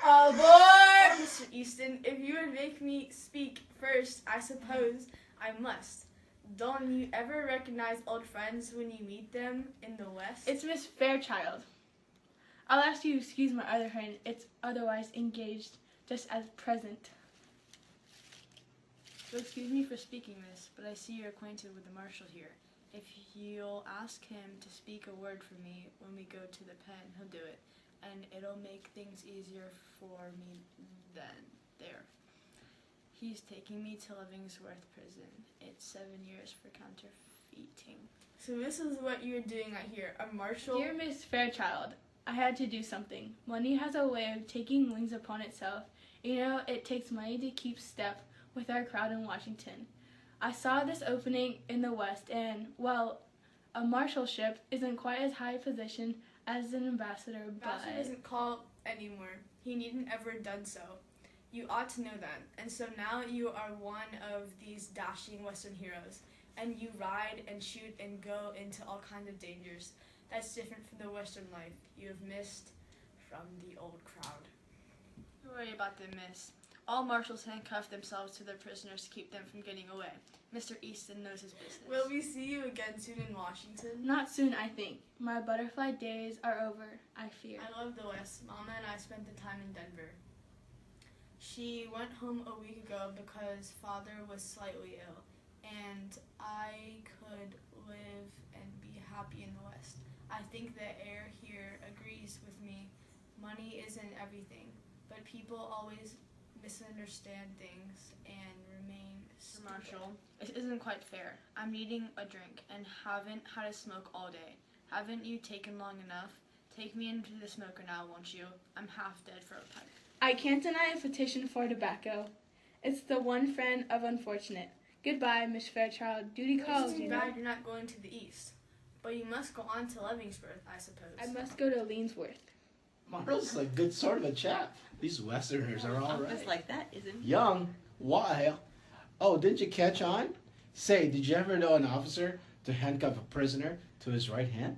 Aboard! Mr. Easton, if you would make me speak first, I suppose I must. Don't you ever recognize old friends when you meet them in the West? It's Miss Fairchild. I'll ask you to excuse my other friend. It's otherwise engaged, just as present. You'll excuse me for speaking, miss, but I see you're acquainted with the marshal here. If you'll ask him to speak a word for me when we go to the pen, he'll do it, and it'll make things easier for me then. There. He's taking me to Leavenworth prison. It's 7 years for counterfeiting. So this is what you're doing right here, a marshal? Dear Miss Fairchild, I had to do something. Money has a way of taking wings upon itself. You know, it takes money to keep step with our crowd in Washington. I saw this opening in the West and, well, a marshalship isn't quite as high a position as an ambassador, but... Ambassador isn't called anymore. He needn't ever done so. You ought to know that. And so now you are one of these dashing Western heroes, and you ride and shoot and go into all kinds of dangers. That's different from the Western life you have missed from the old crowd. Don't worry about them, miss. All marshals handcuff themselves to their prisoners to keep them from getting away. Mr. Easton knows his business. Will we see you again soon in Washington? Not soon, I think. My butterfly days are over, I fear. I love the West. Mama and I spent the time in Denver. She went home a week ago because father was slightly ill, and I could live and be happy in the West. I think the air here agrees with me. Money isn't everything, but people always misunderstand things and remain Mr. Marshall, this isn't quite fair. I'm needing a drink and haven't had a smoke all day. Haven't you taken long enough? Take me into the smoker now, won't you? I'm half dead for a pipe. I can't deny a petition for tobacco. It's the one friend of unfortunate. Goodbye, Miss Fairchild. Duty calls, It's you too know. bad you're not going to the east. But you must go on to Leavenworth, I suppose. I must go to Leavenworth. Marshall's a good sort of a chap. These Westerners are all Office right. like that isn't. Young, wild. Oh, didn't you catch on? Say, did you ever know an officer to handcuff a prisoner to his right hand?